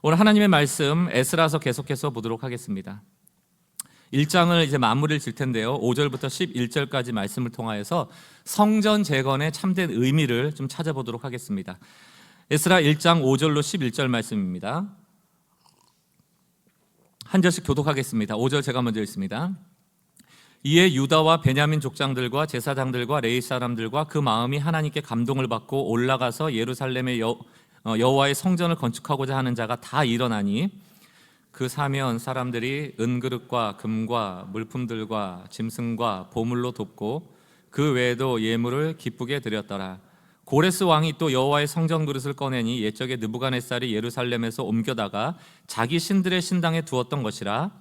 오늘 하나님의 말씀 에스라서 계속해서 보도록 하겠습니다. 1장을 이제 마무리를 질 텐데요. 5절부터 11절까지 말씀을 통하여서 성전 재건의 참된 의미를 좀 찾아보도록 하겠습니다. 에스라 1장 5절로 11절 말씀입니다. 한 절씩 교독하겠습니다. 5절 제가 먼저 읽습니다. 이에 유다와 베냐민 족장들과 제사장들과 레위 사람들과 그 마음이 하나님께 감동을 받고 올라가서 예루살렘의 여호와의 성전을 건축하고자 하는 자가 다 일어나니 그 사면 사람들이 은그릇과 금과 물품들과 짐승과 보물로 돕고 그 외에도 예물을 기쁘게 드렸더라. 고레스 왕이 또 여호와의 성전 그릇을 꺼내니 옛적에 느부갓네살이 예루살렘에서 옮겨다가 자기 신들의 신당에 두었던 것이라.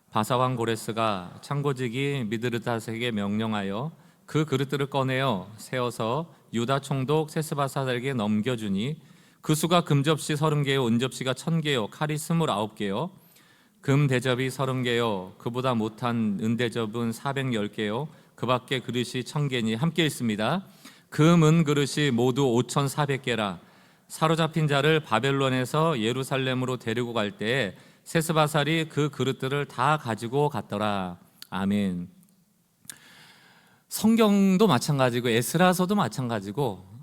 바사왕 고레스가 창고지기 미드르닷에게 명령하여 그 그릇들을 꺼내어 세워서 유다 총독 세스바사에게 넘겨주니 그 수가 금접시 30개요 은접시가 1000개요 칼이 29개요 금 대접이 30개요 그보다 못한 은대접은 410개요 그 밖에 그릇이 1000개니 함께 있습니다. 금 은 그릇이 모두 5400개라. 사로잡힌 자를 바벨론에서 예루살렘으로 데리고 갈 때에 세스바살이 그 그릇들을 다 가지고 갔더라. 아멘. 성경도 마찬가지고 에스라서도 마찬가지고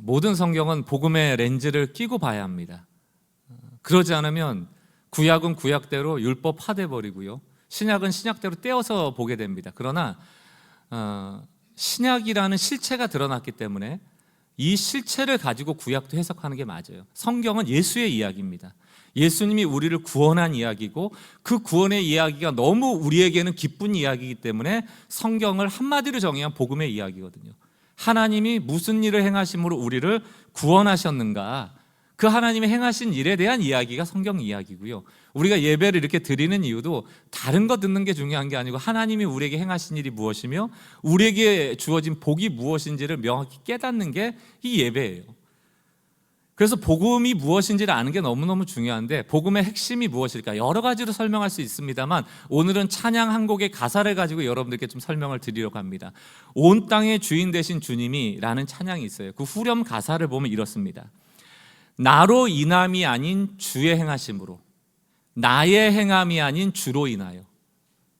모든 성경은 복음의 렌즈를 끼고 봐야 합니다. 그러지 않으면 구약은 구약대로 율법 파돼버리고요, 신약은 신약대로 떼어서 보게 됩니다. 그러나 신약이라는 실체가 드러났기 때문에 이 실체를 가지고 구약도 해석하는 게 맞아요. 성경은 예수의 이야기입니다. 예수님이 우리를 구원한 이야기고 그 구원의 이야기가 너무 우리에게는 기쁜 이야기이기 때문에 성경을 한마디로 정의한 복음의 이야기거든요. 하나님이 무슨 일을 행하심으로 우리를 구원하셨는가, 그 하나님이 행하신 일에 대한 이야기가 성경 이야기고요. 우리가 예배를 이렇게 드리는 이유도 다른 거 듣는 게 중요한 게 아니고 하나님이 우리에게 행하신 일이 무엇이며 우리에게 주어진 복이 무엇인지를 명확히 깨닫는 게 이 예배예요. 그래서 복음이 무엇인지를 아는 게 너무너무 중요한데, 복음의 핵심이 무엇일까? 여러 가지로 설명할 수 있습니다만 오늘은 찬양 한 곡의 가사를 가지고 여러분들께 좀 설명을 드리려고 합니다. 온 땅의 주인 되신 주님이 라는 찬양이 있어요. 그 후렴 가사를 보면 이렇습니다. 나로 인함이 아닌 주의 행하심으로, 나의 행함이 아닌 주로 인하여.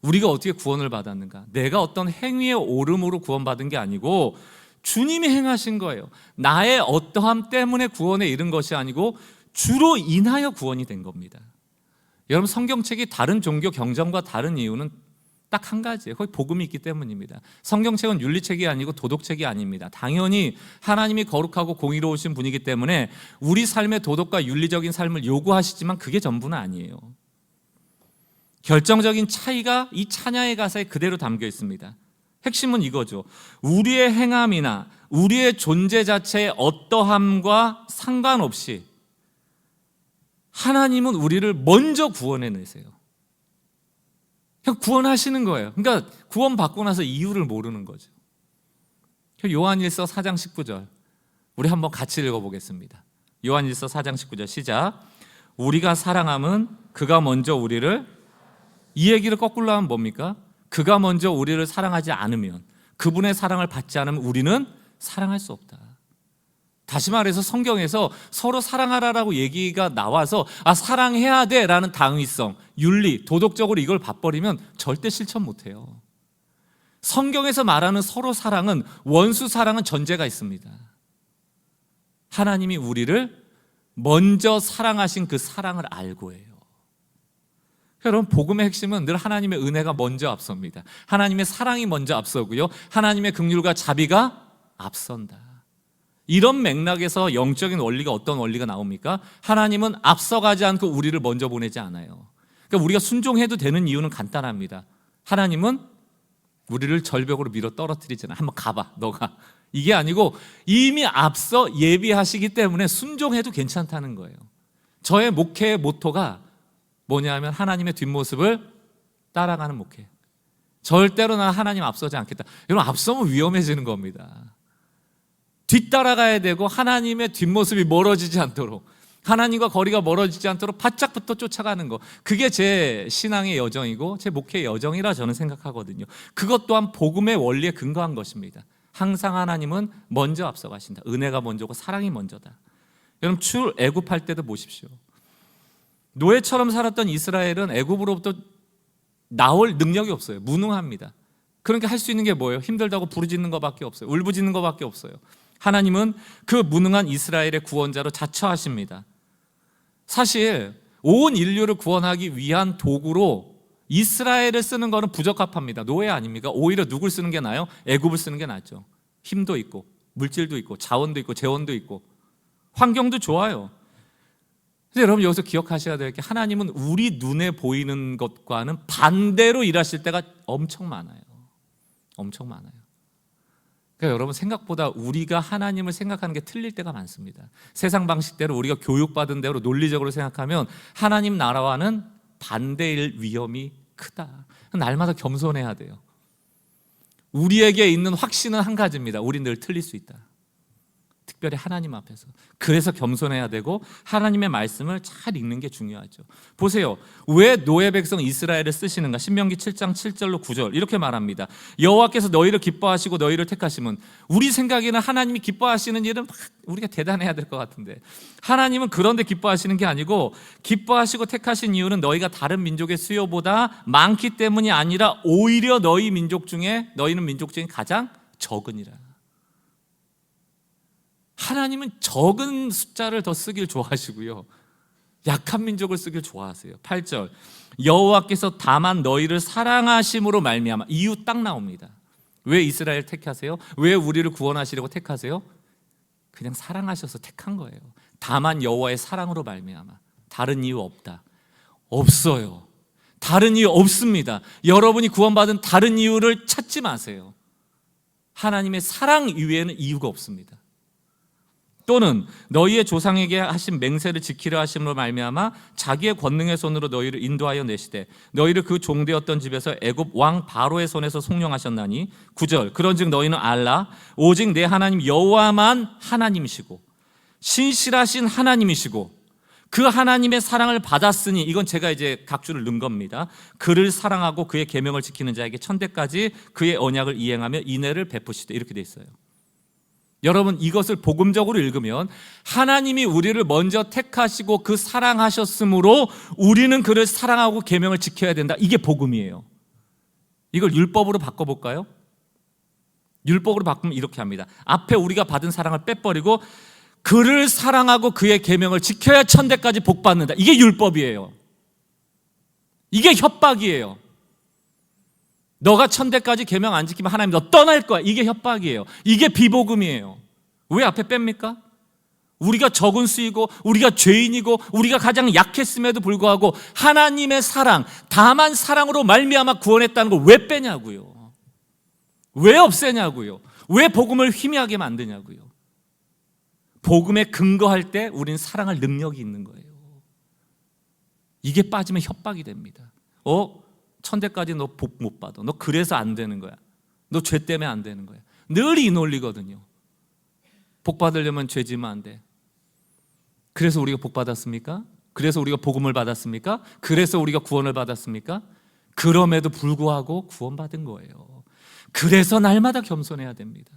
우리가 어떻게 구원을 받았는가? 내가 어떤 행위의 옳음으로 구원받은 게 아니고 주님이 행하신 거예요. 나의 어떠함 때문에 구원에 이른 것이 아니고 주로 인하여 구원이 된 겁니다. 여러분, 성경책이 다른 종교 경전과 다른 이유는 딱 한 가지예요. 거기 복음이 있기 때문입니다. 성경책은 윤리책이 아니고 도덕책이 아닙니다. 당연히 하나님이 거룩하고 공의로우신 분이기 때문에 우리 삶의 도덕과 윤리적인 삶을 요구하시지만 그게 전부는 아니에요. 결정적인 차이가 이 찬양의 가사에 그대로 담겨 있습니다. 핵심은 이거죠. 우리의 행함이나 우리의 존재 자체의 어떠함과 상관없이 하나님은 우리를 먼저 구원해내세요. 그냥 구원하시는 거예요. 그러니까 구원받고 나서 이유를 모르는 거죠. 요한일서 4장 19절 우리 한번 같이 읽어보겠습니다. 요한일서 4장 19절 시작. 우리가 사랑함은 그가 먼저 우리를, 이 얘기를 거꾸로 하면 뭡니까? 그가 먼저 우리를 사랑하지 않으면, 그분의 사랑을 받지 않으면 우리는 사랑할 수 없다. 다시 말해서 성경에서 서로 사랑하라라고 얘기가 나와서 사랑해야 돼라는 당위성, 윤리, 도덕적으로 이걸 봐버리면 절대 실천 못해요. 성경에서 말하는 서로 사랑은, 원수 사랑은 전제가 있습니다. 하나님이 우리를 먼저 사랑하신 그 사랑을 알고 해요. 여러분, 복음의 핵심은 늘 하나님의 은혜가 먼저 앞섭니다. 하나님의 사랑이 먼저 앞서고요, 하나님의 긍휼과 자비가 앞선다. 이런 맥락에서 영적인 원리가, 어떤 원리가 나옵니까? 하나님은 앞서가지 않고 우리를 먼저 보내지 않아요. 그러니까 우리가 순종해도 되는 이유는 간단합니다. 하나님은 우리를 절벽으로 밀어 떨어뜨리잖아요. 한번 가봐, 너가. 이게 아니고 이미 앞서 예비하시기 때문에 순종해도 괜찮다는 거예요. 저의 목회의 모토가 뭐냐면 하나님의 뒷모습을 따라가는 목회. 절대로 난 하나님 앞서지 않겠다. 여러분, 앞서면 위험해지는 겁니다. 뒤따라가야 되고 하나님의 뒷모습이 멀어지지 않도록, 하나님과 거리가 멀어지지 않도록 바짝 붙어 쫓아가는 거, 그게 제 신앙의 여정이고 제 목회의 여정이라 저는 생각하거든요. 그것 또한 복음의 원리에 근거한 것입니다. 항상 하나님은 먼저 앞서가신다. 은혜가 먼저고 사랑이 먼저다. 여러분, 출애굽할 때도 보십시오. 노예처럼 살았던 이스라엘은 애굽으로부터 나올 능력이 없어요. 무능합니다. 그러니까 할 수 있는 게 뭐예요? 힘들다고 부르짖는 것밖에 없어요. 울부짖는 것밖에 없어요. 하나님은 그 무능한 이스라엘의 구원자로 자처하십니다. 사실 온 인류를 구원하기 위한 도구로 이스라엘을 쓰는 것은 부적합합니다. 노예 아닙니까? 오히려 누굴 쓰는 게 나아요? 애굽을 쓰는 게 낫죠. 힘도 있고 물질도 있고 자원도 있고 재원도 있고 환경도 좋아요. 근데 여러분 여기서 기억하셔야 될 게 하나님은 우리 눈에 보이는 것과는 반대로 일하실 때가 엄청 많아요. 엄청 많아요. 그러니까 여러분 생각보다 우리가 하나님을 생각하는 게 틀릴 때가 많습니다. 세상 방식대로 우리가 교육받은 대로 논리적으로 생각하면 하나님 나라와는 반대일 위험이 크다. 날마다 겸손해야 돼요. 우리에게 있는 확신은 한 가지입니다. 우린 늘 틀릴 수 있다. 특별히 하나님 앞에서. 그래서 겸손해야 되고 하나님의 말씀을 잘 읽는 게 중요하죠. 보세요. 왜 노예 백성 이스라엘을 쓰시는가? 신명기 7장 7절로 9절 이렇게 말합니다. 여호와께서 너희를 기뻐하시고 너희를 택하시면, 우리 생각에는 하나님이 기뻐하시는 일은 막 우리가 대단해야 될 것 같은데 하나님은 그런데 기뻐하시는 게 아니고, 기뻐하시고 택하신 이유는 너희가 다른 민족의 수요보다 많기 때문이 아니라 오히려 너희는 민족 중에 가장 적으니라. 하나님은 적은 숫자를 더 쓰길 좋아하시고요, 약한 민족을 쓰길 좋아하세요. 8절 여호와께서 다만 너희를 사랑하심으로 말미암아, 이유 딱 나옵니다. 왜 이스라엘 택하세요? 왜 우리를 구원하시려고 택하세요? 그냥 사랑하셔서 택한 거예요. 다만 여호와의 사랑으로 말미암아. 다른 이유 없다. 없어요. 다른 이유 없습니다. 여러분이 구원받은 다른 이유를 찾지 마세요. 하나님의 사랑 이외에는 이유가 없습니다. 또는 너희의 조상에게 하신 맹세를 지키려 하심으로 말미암아 자기의 권능의 손으로 너희를 인도하여 내시되 너희를 그 종되었던 집에서 애굽 왕 바로의 손에서 속량하셨나니. 9절 그런즉 너희는 알라 오직 내 하나님 여호와만 하나님이시고 신실하신 하나님이시고 그 하나님의 사랑을 받았으니, 이건 제가 이제 각주를 넣은 겁니다. 그를 사랑하고 그의 계명을 지키는 자에게 천대까지 그의 언약을 이행하며 인애를 베푸시되, 이렇게 돼 있어요. 여러분 이것을 복음적으로 읽으면 하나님이 우리를 먼저 택하시고 그 사랑하셨으므로 우리는 그를 사랑하고 계명을 지켜야 된다. 이게 복음이에요. 이걸 율법으로 바꿔볼까요? 율법으로 바꾸면 이렇게 합니다. 앞에 우리가 받은 사랑을 빼버리고 그를 사랑하고 그의 계명을 지켜야 천대까지 복받는다. 이게 율법이에요. 이게 협박이에요. 너가 천대까지 계명 안 지키면 하나님 너 떠날 거야. 이게 협박이에요. 이게 비복음이에요. 왜 앞에 뺍니까? 우리가 적은 수이고 우리가 죄인이고 우리가 가장 약했음에도 불구하고 하나님의 사랑, 다만 사랑으로 말미암아 구원했다는 걸 왜 빼냐고요. 왜 없애냐고요. 왜 복음을 희미하게 만드냐고요. 복음에 근거할 때 우리는 사랑할 능력이 있는 거예요. 이게 빠지면 협박이 됩니다. 천대까지 너 복 못 받아. 너 그래서 안 되는 거야. 너 죄 때문에 안 되는 거야. 늘 이 논리거든요. 복 받으려면 죄 지으면 안 돼. 그래서 우리가 복 받았습니까? 그래서 우리가 복음을 받았습니까? 그래서 우리가 구원을 받았습니까? 그럼에도 불구하고 구원받은 거예요. 그래서 날마다 겸손해야 됩니다.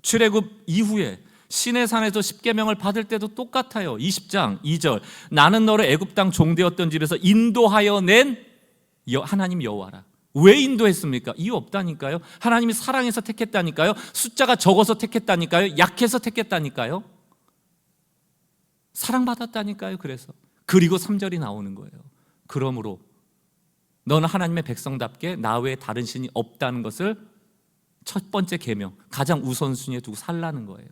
출애굽 이후에 시내산에서 십계명을 받을 때도 똑같아요. 20장 2절 나는 너를 애굽 땅 종되었던 집에서 인도하여 낸 하나님 여호와라. 왜 인도했습니까? 이유 없다니까요. 하나님이 사랑해서 택했다니까요. 숫자가 적어서 택했다니까요. 약해서 택했다니까요. 사랑받았다니까요. 그리고 3절이 나오는 거예요. 그러므로 너는 하나님의 백성답게 나 외에 다른 신이 없다는 것을 첫 번째 계명, 가장 우선순위에 두고 살라는 거예요.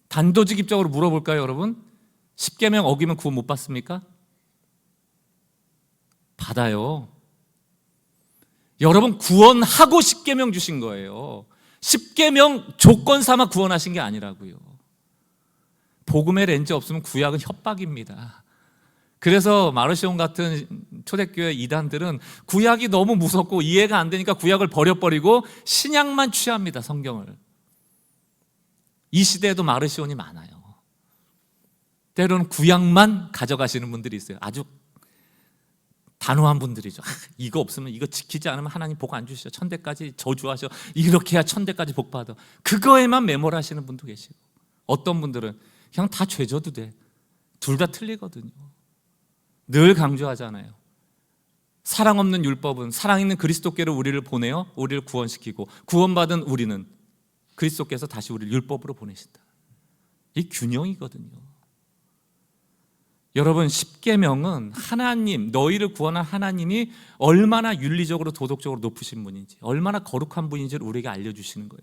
단도직입적으로 물어볼까요, 여러분? 십계명 어기면 구원 못 받습니까? 받아요. 여러분 구원하고 십계명 주신 거예요. 십계명 조건 삼아 구원하신 게 아니라고요. 복음의 렌즈 없으면 구약은 협박입니다. 그래서 마르시온 같은 초대교회 이단들은 구약이 너무 무섭고 이해가 안 되니까 구약을 버려버리고 신약만 취합니다. 성경을. 이 시대에도 마르시온이 많아요. 때로는 구약만 가져가시는 분들이 있어요. 아주 단호한 분들이죠. 이거 없으면, 이거 지키지 않으면 하나님 복 안 주시죠. 천대까지 저주하셔. 이렇게 해야 천대까지 복 받아. 그거에만 매몰하시는 분도 계시고, 어떤 분들은 그냥 다 죄져도 돼. 둘 다 틀리거든요. 늘 강조하잖아요. 사랑 없는 율법은 사랑 있는 그리스도께로 우리를 보내어 우리를 구원시키고, 구원받은 우리는 그리스도께서 다시 우리를 율법으로 보내신다. 이 균형이거든요. 여러분, 십계명은 하나님, 너희를 구원한 하나님이 얼마나 윤리적으로 도덕적으로 높으신 분인지, 얼마나 거룩한 분인지를 우리에게 알려주시는 거예요.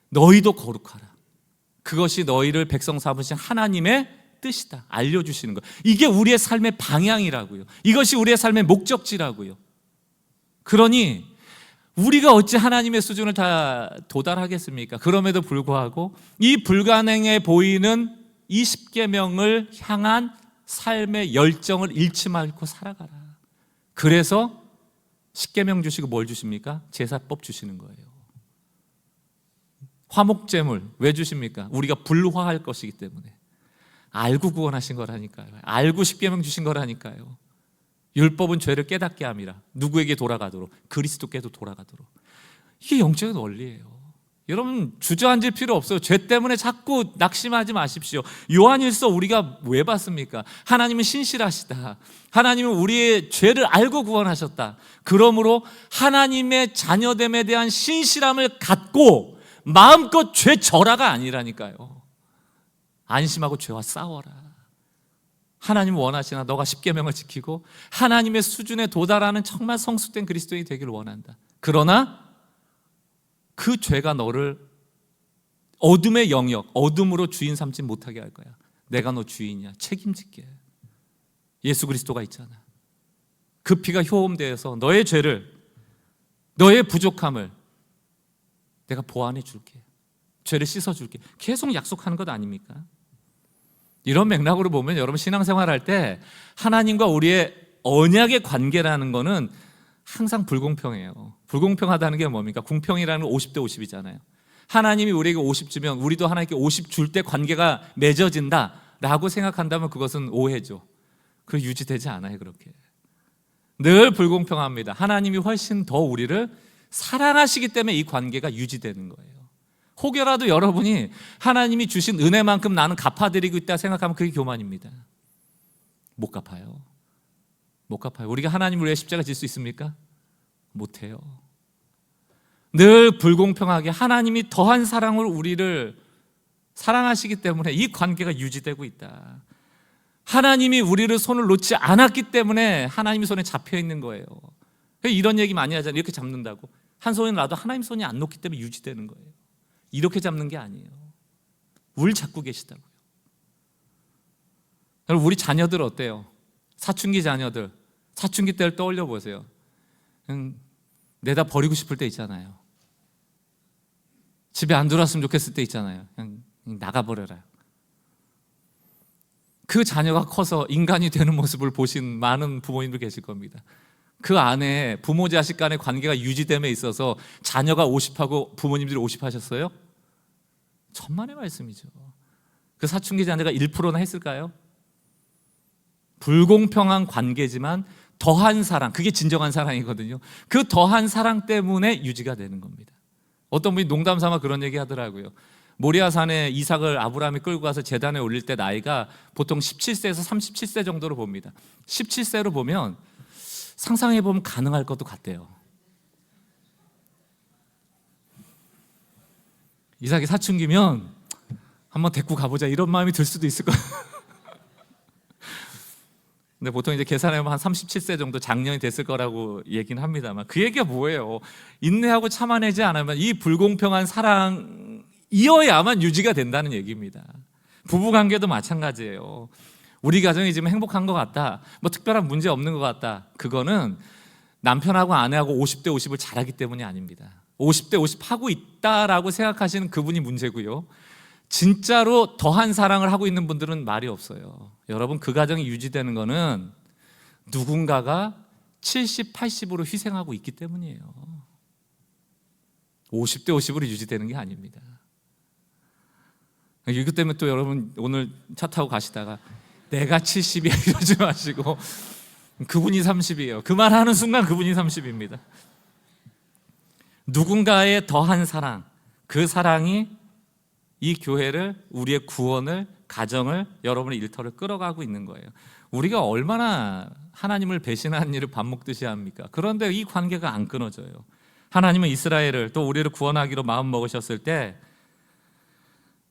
너희도 거룩하라. 그것이 너희를 백성 삼으신 하나님의 뜻이다. 알려주시는 거예요. 이게 우리의 삶의 방향이라고요. 이것이 우리의 삶의 목적지라고요. 그러니 우리가 어찌 하나님의 수준을 다 도달하겠습니까? 그럼에도 불구하고 이 불가능해 보이는 이 십계명을 향한 삶의 열정을 잃지 말고 살아가라. 그래서 십계명 주시고 뭘 주십니까? 제사법 주시는 거예요. 화목제물 왜 주십니까? 우리가 불화할 것이기 때문에. 알고 구원하신 거라니까요. 알고 십계명 주신 거라니까요. 율법은 죄를 깨닫게 함이라. 누구에게 돌아가도록? 그리스도께도 돌아가도록. 이게 영적인 원리예요. 여러분, 주저앉을 필요 없어요. 죄 때문에 자꾸 낙심하지 마십시오. 요한일서 우리가 왜 봤습니까? 하나님은 신실하시다. 하나님은 우리의 죄를 알고 구원하셨다. 그러므로 하나님의 자녀됨에 대한 신실함을 갖고 마음껏 죄 절하가 아니라니까요. 안심하고 죄와 싸워라. 하나님 원하시나 너가 십계명을 지키고 하나님의 수준에 도달하는 정말 성숙된 그리스도인이 되기를 원한다. 그러나 그 죄가 너를 어둠의 영역, 어둠으로 주인 삼지 못하게 할 거야. 내가 너 주인이야. 책임질게. 예수 그리스도가 있잖아. 그 피가 효험되어서 너의 죄를, 너의 부족함을 내가 보완해 줄게. 죄를 씻어 줄게. 계속 약속하는 것 아닙니까? 이런 맥락으로 보면 여러분, 신앙생활할 때 하나님과 우리의 언약의 관계라는 거는 항상 불공평해요. 불공평하다는 게 뭡니까? 공평이라는 건 50대 50이잖아요. 하나님이 우리에게 50 주면 우리도 하나님께 50 줄 때 관계가 맺어진다라고 생각한다면 그것은 오해죠. 그게 유지되지 않아요. 그렇게 늘 불공평합니다. 하나님이 훨씬 더 우리를 사랑하시기 때문에 이 관계가 유지되는 거예요. 혹여라도 여러분이 하나님이 주신 은혜만큼 나는 갚아드리고 있다 생각하면 그게 교만입니다. 못 갚아요. 못 갚아요. 우리가 하나님을 위해 십자가 질 수 있습니까? 못해요. 늘 불공평하게 하나님이 더한 사랑으로 우리를 사랑하시기 때문에 이 관계가 유지되고 있다. 하나님이 우리를 손을 놓지 않았기 때문에 하나님의 손에 잡혀 있는 거예요. 이런 얘기 많이 하잖아요. 이렇게 잡는다고. 한 손이 놔도 하나님 손이 안 놓기 때문에 유지되는 거예요. 이렇게 잡는 게 아니에요. 우리를 잡고 계시다고요. 여러분, 우리 자녀들 어때요? 사춘기 자녀들, 사춘기 때를 떠올려 보세요. 내다 버리고 싶을 때 있잖아요. 집에 안 들어왔으면 좋겠을 때 있잖아요. 그냥 나가버려라. 그 자녀가 커서 인간이 되는 모습을 보신 많은 부모님들 계실 겁니다. 그 안에 부모 자식 간의 관계가 유지됨에 있어서 자녀가 50하고 부모님들이 50 하셨어요? 천만의 말씀이죠. 그 사춘기 자녀가 1%나 했을까요? 불공평한 관계지만 더한 사랑, 그게 진정한 사랑이거든요. 그 더한 사랑 때문에 유지가 되는 겁니다. 어떤 분이 농담 삼아 그런 얘기 하더라고요. 모리아산에 이삭을 아브라함이 끌고 가서 제단에 올릴 때 나이가 보통 17세에서 37세 정도로 봅니다. 17세로 보면 상상해보면 가능할 것도 같대요. 이삭이 사춘기면 한번 데리고 가보자 이런 마음이 들 수도 있을 거예요. 근데 보통 이제 계산해보면 한 37세 정도 장년이 됐을 거라고 얘기는 합니다만, 그 얘기가 뭐예요? 인내하고 참아내지 않으면 이 불공평한 사랑이어야만 유지가 된다는 얘기입니다. 부부관계도 마찬가지예요. 우리 가정이 지금 행복한 것 같다, 뭐 특별한 문제 없는 것 같다, 그거는 남편하고 아내하고 50대 50을 잘하기 때문이 아닙니다. 50대 50 하고 있다라고 생각하시는 그분이 문제고요. 진짜로 더한 사랑을 하고 있는 분들은 말이 없어요. 여러분, 그 가정이 유지되는 거는 누군가가 70, 80으로 희생하고 있기 때문이에요. 50대 50으로 유지되는 게 아닙니다. 이것 때문에 또 여러분 오늘 차 타고 가시다가 내가 70이야 이러지 마시고 그분이 30이에요. 그 말 하는 순간 그분이 30입니다. 누군가의 더한 사랑, 그 사랑이 이 교회를, 우리의 구원을, 가정을, 여러분의 일터를 끌어가고 있는 거예요. 우리가 얼마나 하나님을 배신한 일을 밥 먹듯이 합니까? 그런데 이 관계가 안 끊어져요. 하나님은 이스라엘을, 또 우리를 구원하기로 마음 먹으셨을 때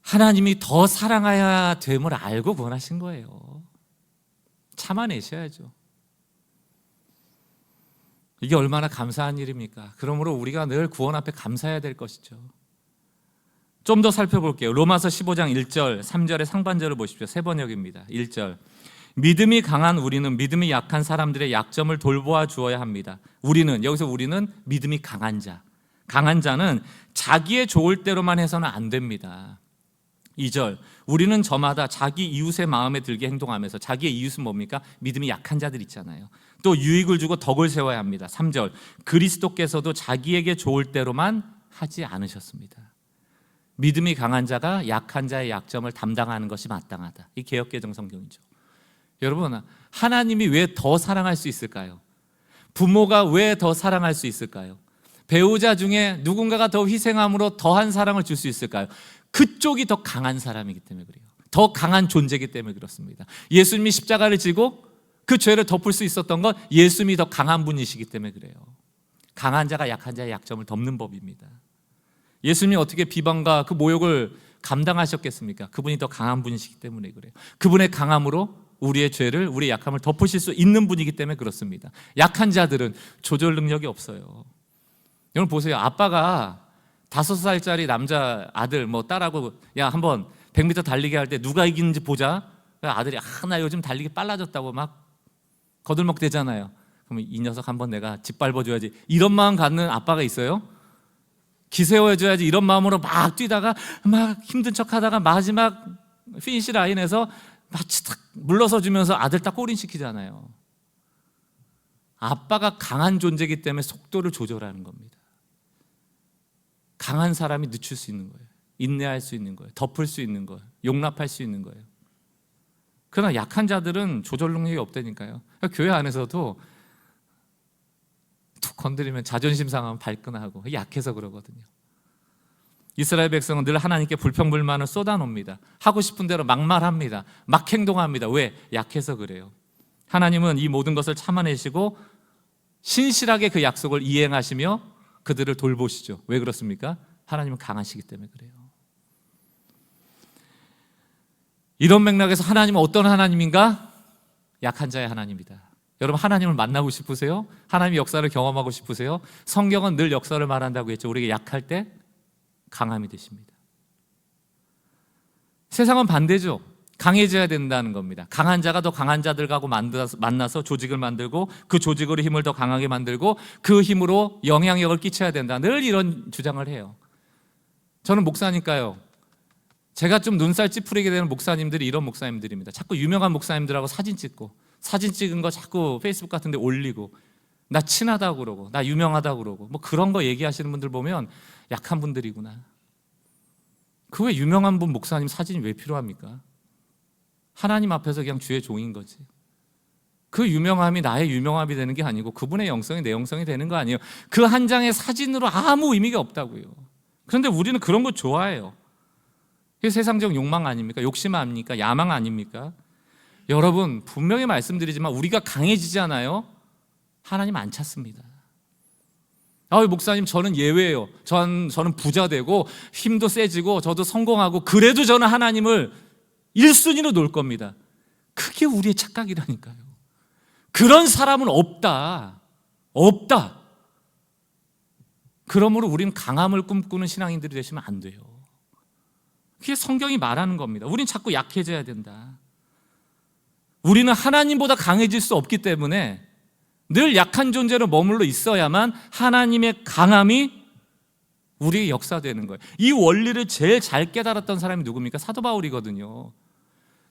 하나님이 더 사랑해야 됨을 알고 구원하신 거예요. 참아내셔야죠. 이게 얼마나 감사한 일입니까? 그러므로 우리가 늘 구원 앞에 감사해야 될 것이죠. 좀 더 살펴볼게요. 로마서 15장 1절, 3절의 상반절을 보십시오. 새 번역입니다. 1절. 믿음이 강한 우리는 믿음이 약한 사람들의 약점을 돌보아 주어야 합니다. 우리는, 여기서 우리는 믿음이 강한 자. 강한 자는 자기의 좋을 대로만 해서는 안 됩니다. 2절. 우리는 저마다 자기 이웃의 마음에 들게 행동하면서, 자기의 이웃은 뭡니까? 믿음이 약한 자들 있잖아요. 또 유익을 주고 덕을 세워야 합니다. 3절. 그리스도께서도 자기에게 좋을 대로만 하지 않으셨습니다. 믿음이 강한 자가 약한 자의 약점을 담당하는 것이 마땅하다. 이 개역개정 성경이죠. 여러분, 하나님이 왜 더 사랑할 수 있을까요? 부모가 왜 더 사랑할 수 있을까요? 배우자 중에 누군가가 더 희생함으로 더한 사랑을 줄 수 있을까요? 그쪽이 더 강한 사람이기 때문에 그래요. 더 강한 존재이기 때문에 그렇습니다. 예수님이 십자가를 지고 그 죄를 덮을 수 있었던 건 예수님이 더 강한 분이시기 때문에 그래요. 강한 자가 약한 자의 약점을 덮는 법입니다. 예수님이 어떻게 비방과 그 모욕을 감당하셨겠습니까? 그분이 더 강한 분이시기 때문에 그래요. 그분의 강함으로 우리의 죄를, 우리의 약함을 덮으실 수 있는 분이기 때문에 그렇습니다. 약한 자들은 조절 능력이 없어요. 여러분 보세요. 아빠가 5살짜리 남자 아들 딸하고 야 한번 100m 달리기 할 때 누가 이기는지 보자. 아들이 나 요즘 달리기 빨라졌다고 막 거들먹 대잖아요. 그러면 이 녀석 한번 내가 짓밟아줘야지, 이런 마음 갖는 아빠가 있어요? 기세워줘야지 이런 마음으로 막 뛰다가 막 힘든 척하다가 마지막 피니시 라인에서 마치 딱 물러서 주면서 아들 딱 골인시키잖아요. 아빠가 강한 존재이기 때문에 속도를 조절하는 겁니다. 강한 사람이 늦출 수 있는 거예요. 인내할 수 있는 거예요. 덮을 수 있는 거예요. 용납할 수 있는 거예요. 그러나 약한 자들은 조절 능력이 없다니까요. 교회 안에서도 툭 건드리면 자존심 상하면 발끈하고, 약해서 그러거든요. 이스라엘 백성은 늘 하나님께 불평불만을 쏟아놉니다. 하고 싶은 대로 막말합니다. 막 행동합니다. 왜? 약해서 그래요. 하나님은 이 모든 것을 참아내시고 신실하게 그 약속을 이행하시며 그들을 돌보시죠. 왜 그렇습니까? 하나님은 강하시기 때문에 그래요. 이런 맥락에서 하나님은 어떤 하나님인가? 약한 자의 하나님이다. 여러분, 하나님을 만나고 싶으세요? 하나님의 역사를 경험하고 싶으세요? 성경은 늘 역사를 말한다고 했죠. 우리가 약할 때 강함이 되십니다. 세상은 반대죠. 강해져야 된다는 겁니다. 강한 자가 더 강한 자들하고 만나서 조직을 만들고 그 조직으로 힘을 더 강하게 만들고 그 힘으로 영향력을 끼쳐야 된다. 늘 이런 주장을 해요. 저는 목사니까요. 제가 좀 눈살 찌푸리게 되는 목사님들이 이런 목사님들입니다. 자꾸 유명한 목사님들하고 사진 찍고, 사진 찍은 거 자꾸 페이스북 같은 데 올리고, 나 친하다고 그러고, 나 유명하다고 그러고, 그런 거 얘기하시는 분들 보면 약한 분들이구나. 그 왜 유명한 분 목사님 사진이 왜 필요합니까? 하나님 앞에서 그냥 주의 종인 거지. 그 유명함이 나의 유명함이 되는 게 아니고 그분의 영성이 내 영성이 되는 거 아니에요. 그 한 장의 사진으로 아무 의미가 없다고요. 그런데 우리는 그런 거 좋아해요. 그게 세상적 욕망 아닙니까? 욕심 아닙니까? 야망 아닙니까? 여러분, 분명히 말씀드리지만 우리가 강해지잖아요. 하나님 안 찾습니다. 목사님 저는 예외예요. 저는 부자 되고 힘도 세지고 저도 성공하고 그래도 저는 하나님을 1순위로 놓을 겁니다. 그게 우리의 착각이라니까요. 그런 사람은 없다. 그러므로 우리는 강함을 꿈꾸는 신앙인들이 되시면 안 돼요. 그게 성경이 말하는 겁니다. 우리는 자꾸 약해져야 된다. 우리는 하나님보다 강해질 수 없기 때문에 늘 약한 존재로 머물러 있어야만 하나님의 강함이 우리의 역사되는 거예요. 이 원리를 제일 잘 깨달았던 사람이 누굽니까? 사도 바울이거든요.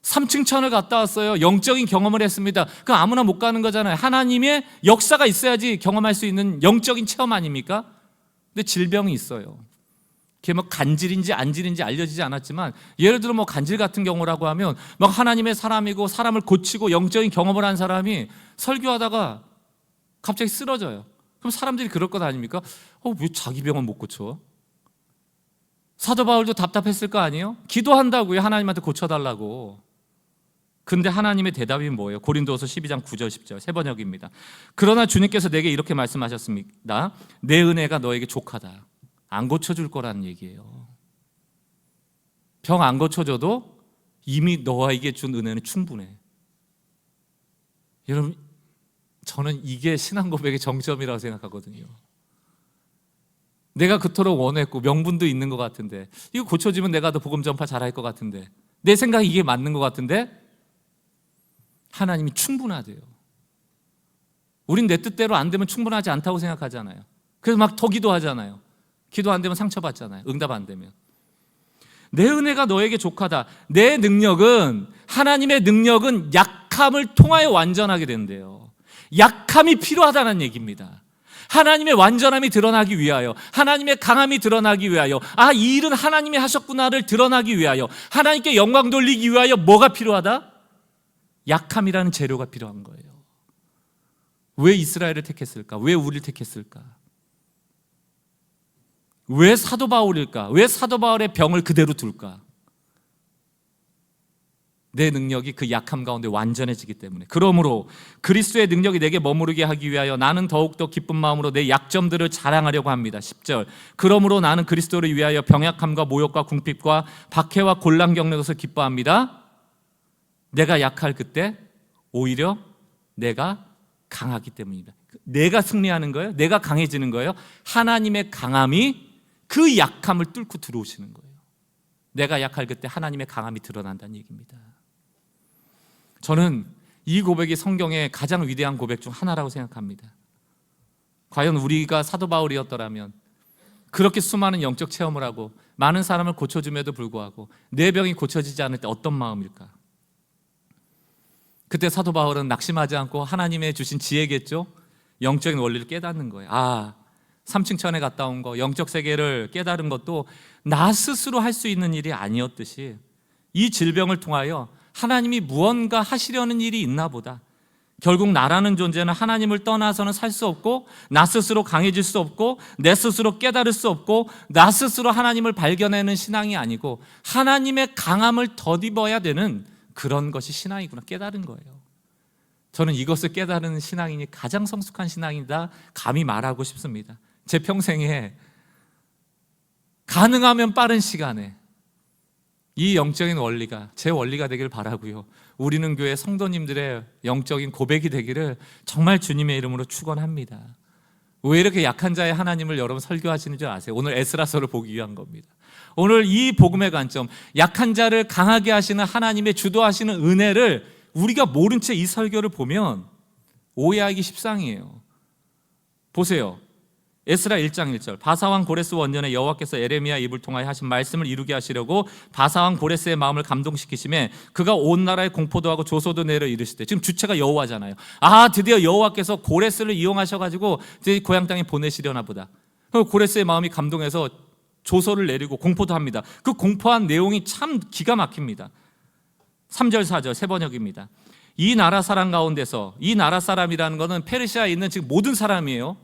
3층 천을 갔다 왔어요. 영적인 경험을 했습니다. 그 아무나 못 가는 거잖아요. 하나님의 역사가 있어야지 경험할 수 있는 영적인 체험 아닙니까? 근데 질병이 있어요. 그게 간질인지 안질인지 알려지지 않았지만, 예를 들어 간질 같은 경우라고 하면 하나님의 사람이고 사람을 고치고 영적인 경험을 한 사람이 설교하다가 갑자기 쓰러져요. 그럼 사람들이 그럴 것 아닙니까? 왜 자기 병은 못 고쳐? 사도 바울도 답답했을 거 아니에요? 기도한다고요, 하나님한테 고쳐달라고. 근데 하나님의 대답이 뭐예요? 고린도서 12장 9절 10절 세 번역입니다. 그러나 주님께서 내게 이렇게 말씀하셨습니다. 내 은혜가 너에게 족하다. 안 고쳐줄 거라는 얘기예요. 병 안 고쳐줘도 이미 너에게 준 은혜는 충분해. 여러분, 저는 이게 신앙 고백의 정점이라고 생각하거든요. 내가 그토록 원했고 명분도 있는 것 같은데, 이거 고쳐지면 내가 더 복음 전파 잘할 것 같은데, 내 생각이 이게 맞는 것 같은데 하나님이 충분하대요. 우린 내 뜻대로 안 되면 충분하지 않다고 생각하잖아요. 그래서 막 더 기도하잖아요. 기도 안 되면 상처받잖아요. 응답 안 되면. 내 은혜가 너에게 족하다. 내 능력은, 하나님의 능력은 약함을 통하여 완전하게 된대요. 약함이 필요하다는 얘기입니다. 하나님의 완전함이 드러나기 위하여, 하나님의 강함이 드러나기 위하여, 아, 이 일은 하나님이 하셨구나를 드러나기 위하여, 하나님께 영광 돌리기 위하여 뭐가 필요하다? 약함이라는 재료가 필요한 거예요. 왜 이스라엘을 택했을까? 왜 우리를 택했을까? 왜 사도 바울일까? 왜 사도 바울의 병을 그대로 둘까? 내 능력이 그 약함 가운데 완전해지기 때문에. 그러므로 그리스도의 능력이 내게 머무르게 하기 위하여 나는 더욱더 기쁜 마음으로 내 약점들을 자랑하려고 합니다. 10절. 그러므로 나는 그리스도를 위하여 병약함과 모욕과 궁핍과 박해와 곤란 겪는 것을 기뻐합니다. 내가 약할 그때 오히려 내가 강하기 때문입니다. 내가 승리하는 거예요? 내가 강해지는 거예요? 하나님의 강함이 그 약함을 뚫고 들어오시는 거예요. 내가 약할 그때 하나님의 강함이 드러난다는 얘기입니다. 저는 이 고백이 성경의 가장 위대한 고백 중 하나라고 생각합니다. 과연 우리가 사도 바울이었더라면 그렇게 수많은 영적 체험을 하고 많은 사람을 고쳐줌에도 불구하고 내 병이 고쳐지지 않을 때 어떤 마음일까? 그때 사도 바울은 낙심하지 않고 하나님의 주신 지혜겠죠? 영적인 원리를 깨닫는 거예요. 아, 3층 천에 갔다 온 거, 영적 세계를 깨달은 것도 나 스스로 할 수 있는 일이 아니었듯이 이 질병을 통하여 하나님이 무언가 하시려는 일이 있나 보다. 결국 나라는 존재는 하나님을 떠나서는 살 수 없고, 나 스스로 강해질 수 없고, 내 스스로 깨달을 수 없고, 나 스스로 하나님을 발견하는 신앙이 아니고 하나님의 강함을 덧입어야 되는 그런 것이 신앙이구나 깨달은 거예요. 저는 이것을 깨달은 신앙인이 가장 성숙한 신앙이다 감히 말하고 싶습니다. 제 평생에 가능하면 빠른 시간에 이 영적인 원리가 제 원리가 되길 바라고요. 우리는 교회 성도님들의 영적인 고백이 되기를 정말 주님의 이름으로 축원합니다. 왜 이렇게 약한 자의 하나님을 여러분 설교하시는 줄 아세요? 오늘 에스라서를 보기 위한 겁니다. 오늘 이 복음의 관점, 약한 자를 강하게 하시는 하나님의 주도하시는 은혜를 우리가 모른 채 이 설교를 보면 오해하기 십상이에요. 보세요. 에스라 1장 1절. 바사왕 고레스 원년에 여호와께서 에레미야 입을 통하여 하신 말씀을 이루게 하시려고 바사왕 고레스의 마음을 감동시키심에 그가 온 나라에 공포도 하고 조소도 내려 이르시되, 지금 주체가 여호와잖아요. 아, 드디어 여호와께서 고레스를 이용하셔가지고 이제 고향 땅에 보내시려나 보다. 고레스의 마음이 감동해서 조소를 내리고 공포도 합니다. 그 공포한 내용이 참 기가 막힙니다. 3절 4절 세 번역입니다. 이 나라 사람 가운데서, 이 나라 사람이라는 것은 페르시아에 있는 지금 모든 사람이에요.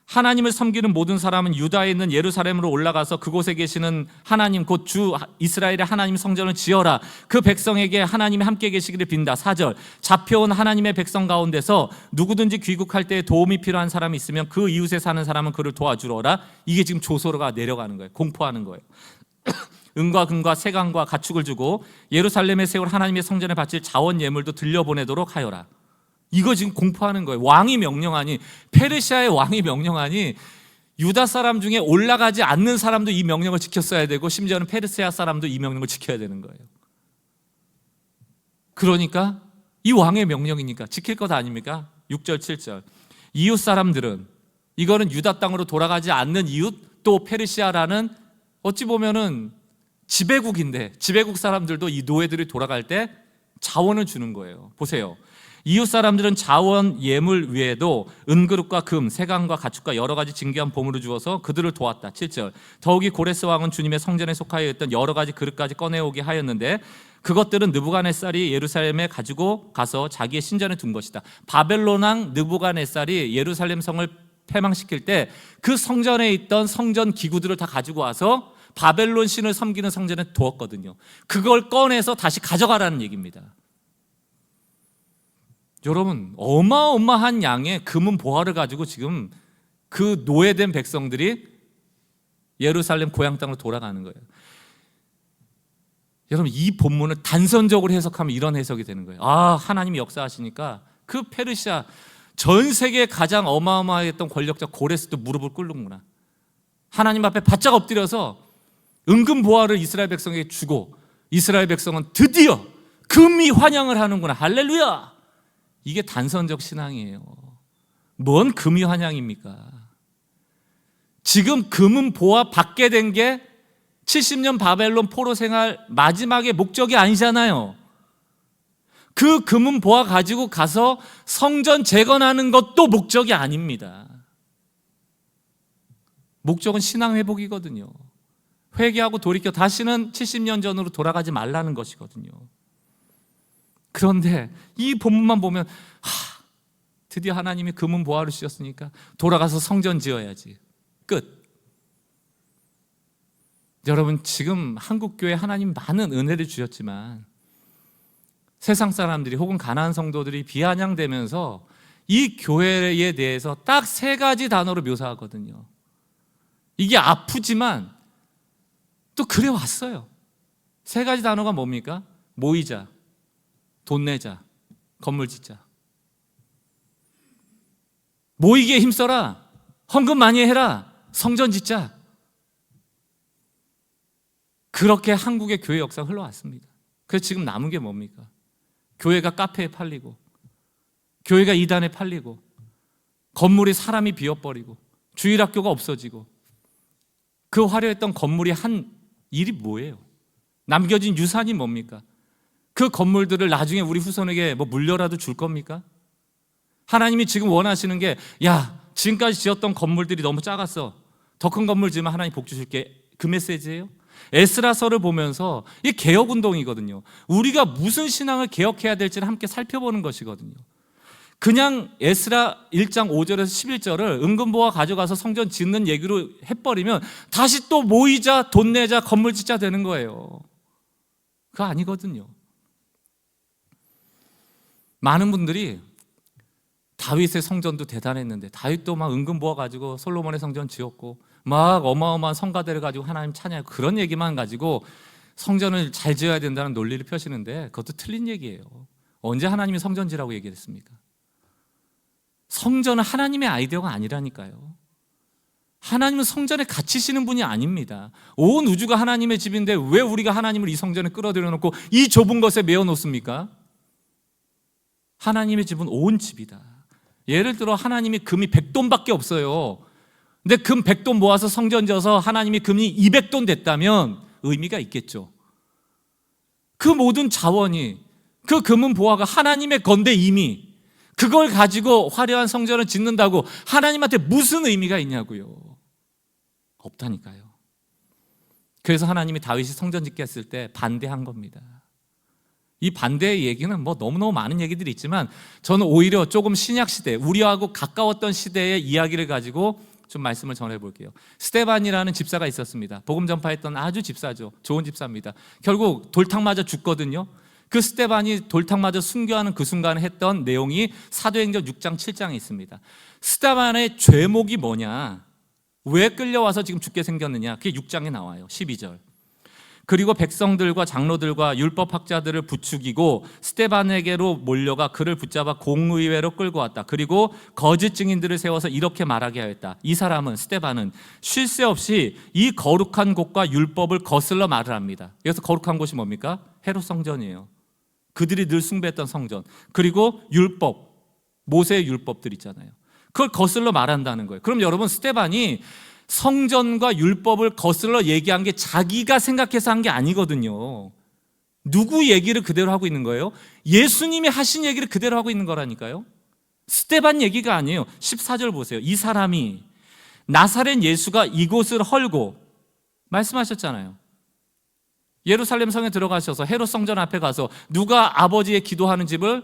하나님을 섬기는 모든 사람은 유다에 있는 예루살렘으로 올라가서 그곳에 계시는 하나님 곧 주 이스라엘의 하나님 성전을 지어라. 그 백성에게 하나님이 함께 계시기를 빈다. 4절. 잡혀온 하나님의 백성 가운데서 누구든지 귀국할 때 도움이 필요한 사람이 있으면 그 이웃에 사는 사람은 그를 도와주러라. 이게 지금 조소로가 내려가는 거예요. 공포하는 거예요. 은과 금과 세강과 가축을 주고 예루살렘에 세울 하나님의 성전에 바칠 자원 예물도 들려보내도록 하여라. 이거 지금 공포하는 거예요. 왕이 명령하니, 페르시아의 왕이 명령하니 유다 사람 중에 올라가지 않는 사람도 이 명령을 지켰어야 되고 심지어는 페르시아 사람도 이 명령을 지켜야 되는 거예요. 그러니까 이 왕의 명령이니까 지킬 것 아닙니까? 6절 7절. 이웃 사람들은, 이거는 유다 땅으로 돌아가지 않는 이웃, 또 페르시아라는 어찌 보면은 지배국인데 지배국 사람들도 이 노예들이 돌아갈 때 자원을 주는 거예요. 보세요. 이웃 사람들은 자원 예물 외에도 은그릇과 금, 세강과 가축과 여러 가지 진귀한 보물을 주어서 그들을 도왔다. 7절. 더욱이 고레스 왕은 주님의 성전에 속하여 있던 여러 가지 그릇까지 꺼내오게 하였는데 그것들은 느부갓네살이 예루살렘에 가지고 가서 자기의 신전에 둔 것이다. 바벨론 왕 느부갓네살이 예루살렘 성을 패망시킬 때 그 성전에 있던 성전 기구들을 다 가지고 와서 바벨론 신을 섬기는 성전에 두었거든요. 그걸 꺼내서 다시 가져가라는 얘기입니다. 여러분, 어마어마한 양의 금은 보화를 가지고 지금 그 노예된 백성들이 예루살렘 고향 땅으로 돌아가는 거예요. 여러분, 이 본문을 단선적으로 해석하면 이런 해석이 되는 거예요. 하나님이 역사하시니까 그 페르시아, 전 세계에 가장 어마어마했던 권력자 고레스도 무릎을 꿇는구나. 하나님 앞에 바짝 엎드려서 은금 보화를 이스라엘 백성에게 주고 이스라엘 백성은 드디어 금이 환영을 하는구나. 할렐루야! 이게 단선적 신앙이에요. 뭔 금이 환영입니까? 지금 금은 보화 받게 된 게 70년 바벨론 포로 생활 마지막의 목적이 아니잖아요. 그 금은 보화 가지고 가서 성전 재건하는 것도 목적이 아닙니다. 목적은 신앙 회복이거든요. 회개하고 돌이켜 다시는 70년 전으로 돌아가지 말라는 것이거든요. 그런데 이 본문만 보면 드디어 하나님이 금은 보화를 주셨으니까 돌아가서 성전 지어야지. 끝. 여러분, 지금 한국교회 하나님 많은 은혜를 주셨지만 세상 사람들이 혹은 가난한 성도들이 비아냥대면서 이 교회에 대해서 딱 3가지 단어로 묘사하거든요. 이게 아프지만 또 그래 왔어요. 3가지 단어가 뭡니까? 모이자, 돈 내자, 건물 짓자. 모이기에 힘써라, 헌금 많이 해라, 성전 짓자. 그렇게 한국의 교회 역사가 흘러왔습니다. 그래서 지금 남은 게 뭡니까? 교회가 카페에 팔리고, 교회가 이단에 팔리고, 건물이 사람이 비어버리고, 주일학교가 없어지고, 그 화려했던 건물이 한 일이 뭐예요? 남겨진 유산이 뭡니까? 그 건물들을 나중에 우리 후손에게 물려라도 줄 겁니까? 하나님이 지금 원하시는 게, 지금까지 지었던 건물들이 너무 작았어, 더 큰 건물 지으면 하나님 복 주실게, 그 메시지예요? 에스라서를 보면서 이 개혁운동이거든요. 우리가 무슨 신앙을 개혁해야 될지를 함께 살펴보는 것이거든요. 그냥 에스라 1장 5절에서 11절을 은금보화 가져가서 성전 짓는 얘기로 해버리면 다시 또 모이자, 돈 내자, 건물 짓자 되는 거예요. 그거 아니거든요. 많은 분들이 다윗의 성전도 대단했는데, 다윗도 막 은금보화 가지고 솔로몬의 성전 지었고 막 어마어마한 성가대를 가지고 하나님 찬양하고 그런 얘기만 가지고 성전을 잘 지어야 된다는 논리를 펴시는데 그것도 틀린 얘기예요. 언제 하나님이 성전 지라고 얘기했습니까? 성전은 하나님의 아이디어가 아니라니까요. 하나님은 성전에 갇히시는 분이 아닙니다. 온 우주가 하나님의 집인데 왜 우리가 하나님을 이 성전에 끌어들여 놓고 이 좁은 것에 메어 놓습니까? 하나님의 집은 온 집이다. 예를 들어 하나님이 금이 100돈밖에 없어요. 근데 금 100돈 모아서 성전 지어서 하나님이 금이 200돈 됐다면 의미가 있겠죠. 그 모든 자원이, 그 금은 보화가 하나님의 건데 이미 그걸 가지고 화려한 성전을 짓는다고 하나님한테 무슨 의미가 있냐고요. 없다니까요. 그래서 하나님이 다윗이 성전 짓게 했을 때 반대한 겁니다. 이 반대의 얘기는 너무너무 많은 얘기들이 있지만 저는 오히려 조금 신약 시대, 우리하고 가까웠던 시대의 이야기를 가지고 좀 말씀을 전해볼게요. 스데반이라는 집사가 있었습니다. 복음 전파했던 아주 집사죠. 좋은 집사입니다. 결국 돌탕 맞아 죽거든요. 그 스데반이 돌탕 맞아 순교하는 그 순간에 했던 내용이 사도행전 6장 7장에 있습니다. 스데반의 죄목이 뭐냐, 왜 끌려와서 지금 죽게 생겼느냐, 그게 6장에 나와요. 12절. 그리고 백성들과 장로들과 율법학자들을 부추기고 스데반에게로 몰려가 그를 붙잡아 공의회로 끌고 왔다. 그리고 거짓 증인들을 세워서 이렇게 말하게 하였다. 이 사람은, 스데반은 쉴 새 없이 이 거룩한 곳과 율법을 거슬러 말을 합니다. 여기서 거룩한 곳이 뭡니까? 헤롯 성전이에요. 그들이 늘 숭배했던 성전. 그리고 율법, 모세의 율법들 있잖아요. 그걸 거슬러 말한다는 거예요. 그럼 여러분, 스데반이 성전과 율법을 거슬러 얘기한 게 자기가 생각해서 한 게 아니거든요. 누구 얘기를 그대로 하고 있는 거예요? 예수님이 하신 얘기를 그대로 하고 있는 거라니까요. 스데반 얘기가 아니에요. 14절 보세요. 이 사람이 나사렛 예수가 이곳을 헐고, 말씀하셨잖아요. 예루살렘 성에 들어가셔서 헤롯 성전 앞에 가서 누가 아버지의 기도하는 집을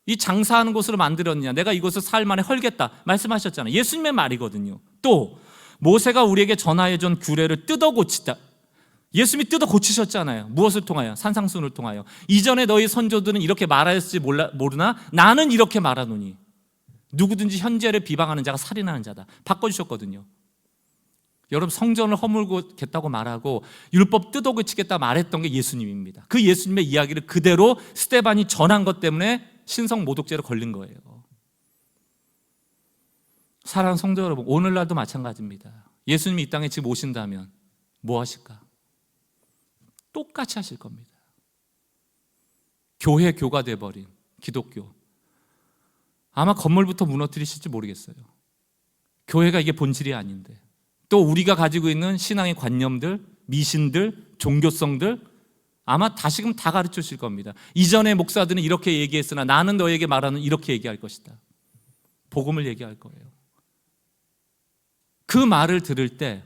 이 장사하는 곳으로 만들었느냐, 내가 이곳을 사흘 만에 헐겠다 말씀하셨잖아요. 예수님의 말이거든요. 또 모세가 우리에게 전하여 준 규례를 뜯어 고치다. 예수님이 뜯어 고치셨잖아요. 무엇을 통하여? 산상수훈을 통하여. 이전에 너희 선조들은 이렇게 말하였을지 모르나 나는 이렇게 말하노니 누구든지 현재를 비방하는 자가 살인하는 자다. 바꿔주셨거든요. 여러분, 성전을 허물겠다고 말하고 율법 뜯어 고치겠다 말했던 게 예수님입니다. 그 예수님의 이야기를 그대로 스데반이 전한 것 때문에 신성 모독죄로 걸린 거예요. 사랑하는 성도 여러분, 오늘날도 마찬가지입니다. 예수님이 이 땅에 지금 오신다면 뭐 하실까? 똑같이 하실 겁니다. 교가 돼버린 기독교, 아마 건물부터 무너뜨리실지 모르겠어요. 교회가 이게 본질이 아닌데, 또 우리가 가지고 있는 신앙의 관념들, 미신들, 종교성들 아마 다시금 다 가르쳐 주실 겁니다. 이전의 목사들은 이렇게 얘기했으나 나는 너에게 말하는 이렇게 얘기할 것이다. 복음을 얘기할 거예요. 그 말을 들을 때